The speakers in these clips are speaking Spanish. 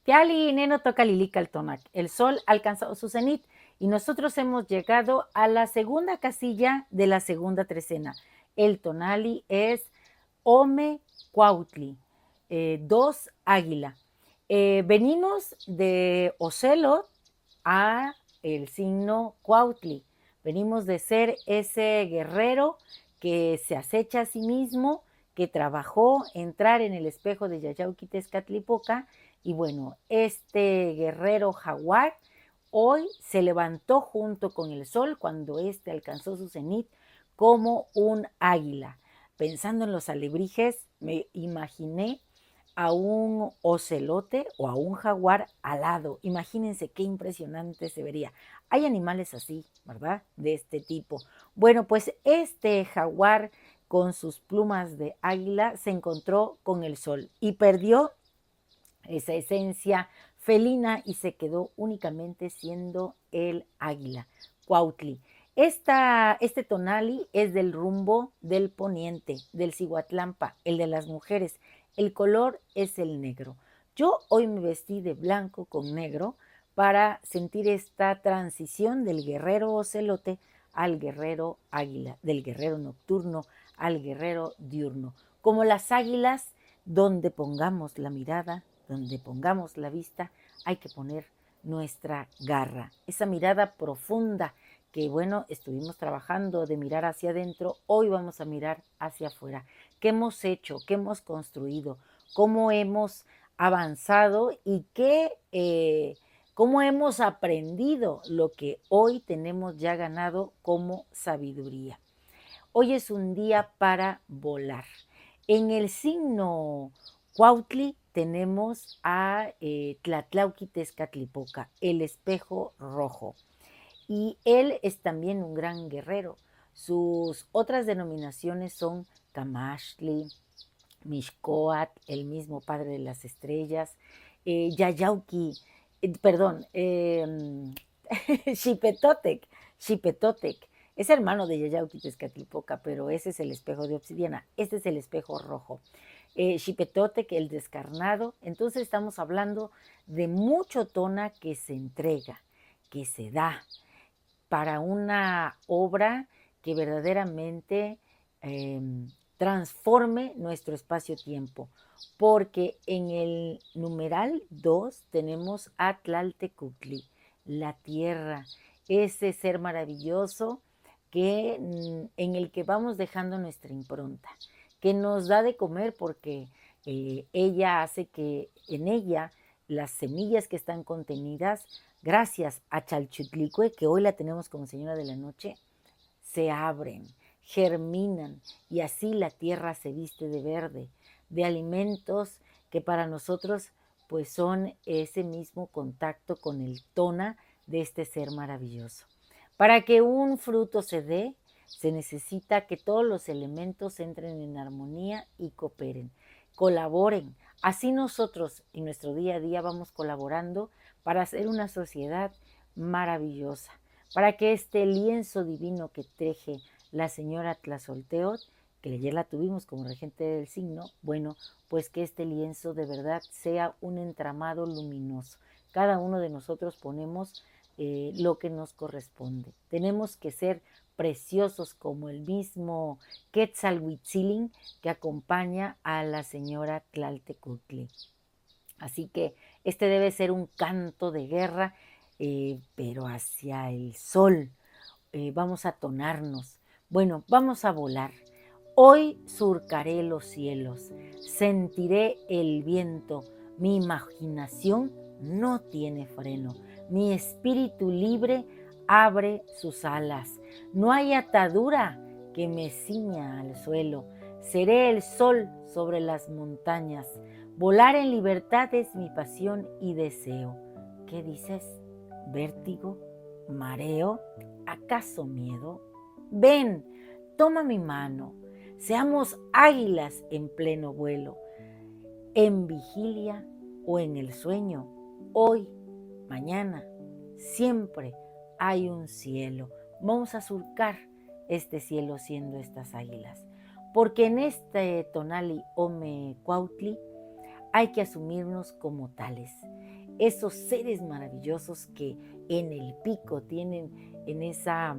Keali Neno toca Lilical El sol ha alcanzado su cenit y nosotros hemos llegado a la segunda casilla de la segunda trecena. El tonali es Ome Cuautli, 2 águila. Venimos de Ocelot a el signo Cuautli. Venimos de ser ese guerrero que se acecha a sí mismo, que trabajó entrar en el espejo de Yayauquitezcatlipoca. Y bueno, este guerrero jaguar hoy se levantó junto con el sol cuando éste alcanzó su cenit como un águila. Pensando en los alebrijes, me imaginé a un ocelote o a un jaguar alado. Imagínense qué impresionante se vería. Hay animales así, ¿verdad? De este tipo. Bueno, pues este jaguar con sus plumas de águila se encontró con el sol y perdió esa esencia felina y se quedó únicamente siendo el águila, Cuautli. Este tonali es del rumbo del poniente, del Cihuatlampa, el de las mujeres. El color es el negro. Yo hoy me vestí de blanco con negro para sentir esta transición del guerrero ocelote al guerrero águila, del guerrero nocturno al guerrero diurno. Como las águilas, donde pongamos la mirada, donde pongamos la vista, hay que poner nuestra garra, esa mirada profunda que, bueno, estuvimos trabajando de mirar hacia adentro, hoy vamos a mirar hacia afuera. ¿Qué hemos hecho? ¿Qué hemos construido? ¿Cómo hemos avanzado? ¿Y cómo hemos aprendido lo que hoy tenemos ya ganado como sabiduría? Hoy es un día para volar. En el signo Cuautli tenemos a Tlatlauquitezcatlipoca, el espejo rojo. Y él es también un gran guerrero. Sus otras denominaciones son Camaxtli, Mixcoat, el mismo padre de las estrellas, Yayauqui, perdón, Xipetotec, Xipetotec, es hermano de Yayauquitezcatlipoca, pero ese es el espejo de obsidiana, este es el espejo rojo. Xipetotec, el descarnado, entonces estamos hablando de mucho tona que se entrega, que se da para una obra que verdaderamente eh, transforme nuestro espacio-tiempo, porque en el numeral 2 tenemos a Tlaltecuhtli, la tierra, ese ser maravilloso en el que vamos dejando nuestra impronta, que nos da de comer porque ella hace que en ella las semillas que están contenidas, gracias a Chalchutlicue, que hoy la tenemos como señora de la noche, se abren, germinan y así la tierra se viste de verde, de alimentos que para nosotros pues son ese mismo contacto con el tona de este ser maravilloso. Para que un fruto se dé, se necesita que todos los elementos entren en armonía y cooperen, colaboren. Así nosotros en nuestro día a día vamos colaborando para hacer una sociedad maravillosa, para que este lienzo divino que teje la señora Tlazolteotl, que ayer la tuvimos como regente del signo, bueno, pues que este lienzo de verdad sea un entramado luminoso. Cada uno de nosotros ponemos lo que nos corresponde. Tenemos que ser preciosos como el mismo Quetzalhuitzilin que acompaña a la señora Tlaltecuhtli. Así que este debe ser un canto de guerra, pero hacia el sol. Vamos a tonarnos. Bueno, vamos a volar. Hoy surcaré los cielos, sentiré el viento, mi imaginación no tiene freno, mi espíritu libre abre sus alas, no hay atadura que me ciña al suelo, seré el sol sobre las montañas, volar en libertad es mi pasión y deseo. ¿Qué dices? ¿Vértigo? ¿Mareo? ¿Acaso miedo? Ven, toma mi mano, seamos águilas en pleno vuelo, en vigilia o en el sueño, hoy, mañana, siempre hay un cielo. Vamos a surcar este cielo siendo estas águilas, porque en este Tonali Ome Cuautli hay que asumirnos como tales. esos seres maravillosos que en el pico tienen en esa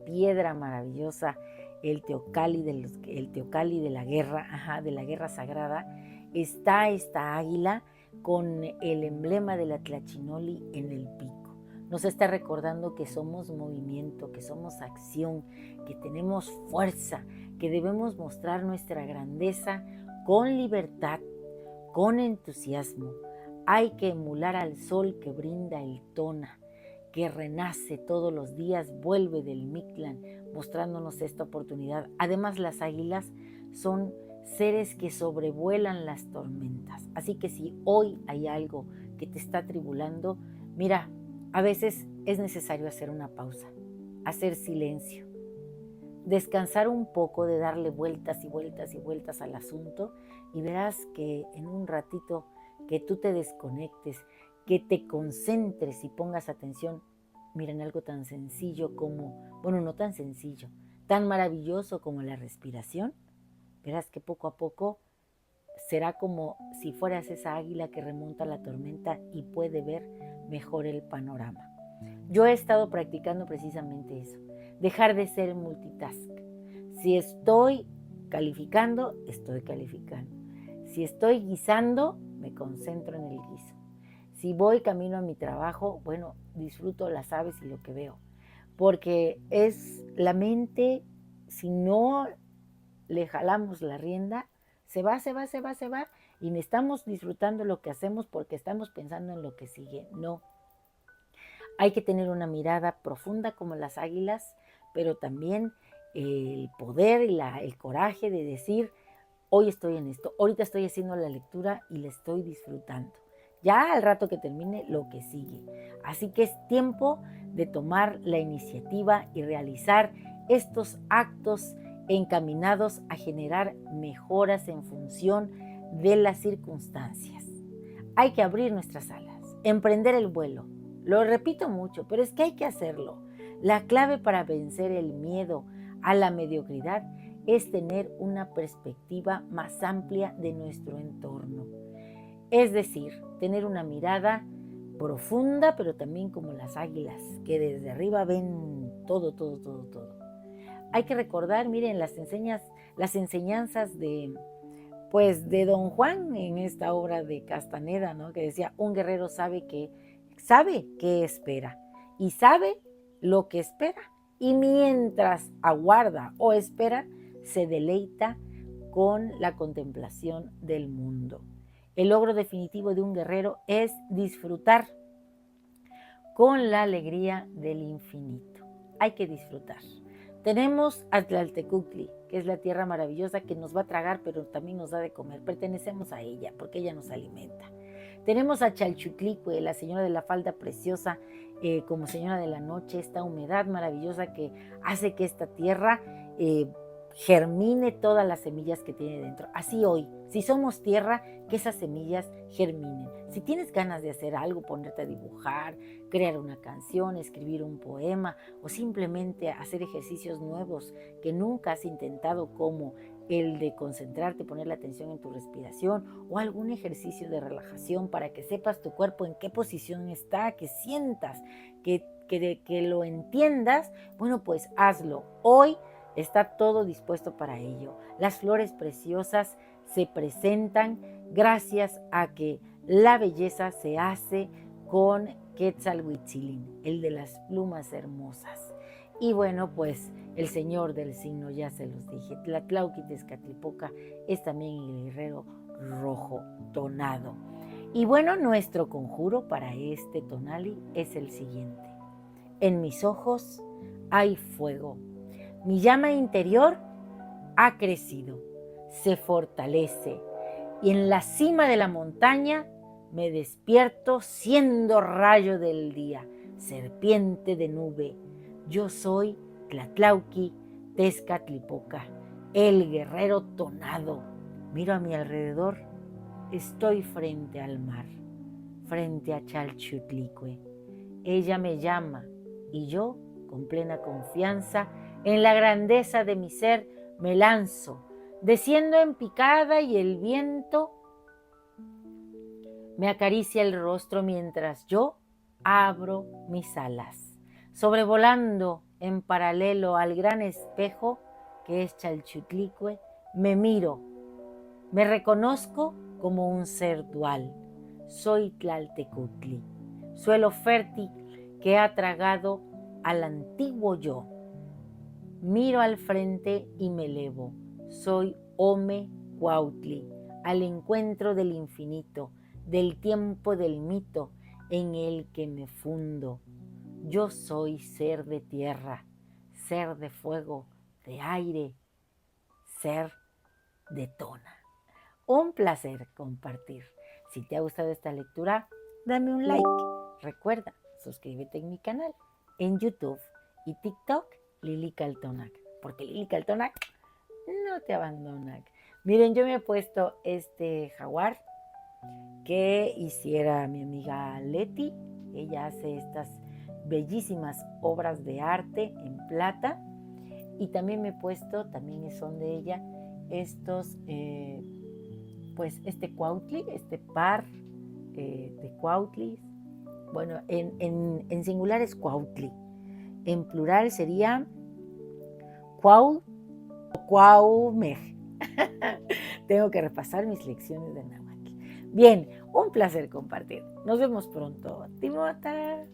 piedra maravillosa el teocalli de la guerra, de la guerra sagrada, está esta águila con el emblema de la Tlachinoli en el pico. Nos está recordando que somos movimiento, que somos acción, que tenemos fuerza, que debemos mostrar nuestra grandeza con libertad, con entusiasmo. Hay que emular al sol que brinda el Tona, que renace todos los días, vuelve del Mictlán, mostrándonos esta oportunidad. Además, las águilas son seres que sobrevuelan las tormentas. Así que si hoy hay algo que te está atribulando, mira, a veces es necesario hacer una pausa, hacer silencio, descansar un poco de darle vueltas y vueltas y vueltas al asunto, y verás que en un ratito que tú te desconectes, que te concentres y pongas atención, miren, algo tan sencillo como, bueno, no tan sencillo, tan maravilloso como la respiración, verás que poco a poco será como si fueras esa águila que remonta la tormenta y puede ver mejor el panorama. Yo he estado practicando precisamente eso, dejar de ser multitask. Si estoy calificando, estoy calificando. Si estoy guisando, me concentro en el guiso. Si voy camino a mi trabajo, bueno, disfruto las aves y lo que veo. Porque es la mente, si no le jalamos la rienda, se va, y ni estamos disfrutando lo que hacemos porque estamos pensando en lo que sigue. No. Hay que tener una mirada profunda como las águilas, pero también el poder y el coraje de decir, hoy estoy en esto, ahorita estoy haciendo la lectura y la estoy disfrutando. Ya al rato que termine, lo que sigue. Así que es tiempo de tomar la iniciativa y realizar estos actos encaminados a generar mejoras en función de las circunstancias. Hay que abrir nuestras alas, emprender el vuelo. Lo repito mucho, pero es que hay que hacerlo. La clave para vencer el miedo a la mediocridad es tener una perspectiva más amplia de nuestro entorno. Es decir, tener una mirada profunda, pero también como las águilas, que desde arriba ven todo. Hay que recordar, miren, las enseñanzas de Don Juan en esta obra de Castaneda, ¿no? Que decía, un guerrero sabe qué espera y sabe lo que espera. Y mientras aguarda o espera, se deleita con la contemplación del mundo. El logro definitivo de un guerrero es disfrutar con la alegría del infinito. Hay que disfrutar. Tenemos a Tlaltecuhtli, que es la tierra maravillosa que nos va a tragar, pero también nos da de comer. Pertenecemos a ella, porque ella nos alimenta. Tenemos a Chalchutlicue, la señora de la falda preciosa, como señora de la noche, esta humedad maravillosa que hace que esta tierra germine todas las semillas que tiene dentro. Así hoy, si somos tierra, que esas semillas germinen. Si tienes ganas de hacer algo, ponerte a dibujar, crear una canción, escribir un poema o simplemente hacer ejercicios nuevos que nunca has intentado, como el de concentrarte, poner la atención en tu respiración o algún ejercicio de relajación para que sepas tu cuerpo en qué posición está, que sientas, que lo entiendas, bueno, pues hazlo. Hoy está todo dispuesto para ello. Las flores preciosas se presentan gracias a que la belleza se hace con Quetzalhuitzilin, el de las plumas hermosas. Y bueno, pues el señor del signo, ya se los dije, Tlatlauqui Tezcatlipoca es también el guerrero rojo tonado. Y bueno, nuestro conjuro para este tonali es el siguiente. En mis ojos hay fuego. Mi llama interior ha crecido, se fortalece, y en la cima de la montaña me despierto siendo rayo del día, serpiente de nube. Yo soy Tlatlauqui Tezcatlipoca, el guerrero tonado. Miro a mi alrededor, estoy frente al mar, frente a Chalchutlicue. Ella me llama y yo, con plena confianza en la grandeza de mi ser, me lanzo, desciendo en picada, y el viento me acaricia el rostro mientras yo abro mis alas, sobrevolando en paralelo al gran espejo que es Chalchutlicue, me miro, me reconozco como un ser dual. Soy Tlaltecutli, suelo fértil que ha tragado al antiguo yo. Miro al frente y me elevo. Soy Ome Cuautli, al encuentro del infinito, del tiempo del mito en el que me fundo. Yo soy ser de tierra, ser de fuego, de aire, ser de tona. Un placer compartir. Si te ha gustado esta lectura, dame un like. Recuerda, suscríbete en mi canal en YouTube y TikTok, Lili Caltonac, porque Lili Caltonac no te abandona. Miren, yo me he puesto este jaguar que hiciera mi amiga Leti. Ella hace estas bellísimas obras de arte en plata. Y también me he puesto, también son de ella, estos, pues este cuautli, este par de cuautlis. Bueno, en singular es cuautli. En plural sería cuau o cuaumej. Tengo que repasar mis lecciones de náhuatl. Bien, un placer compartir. Nos vemos pronto. Timota.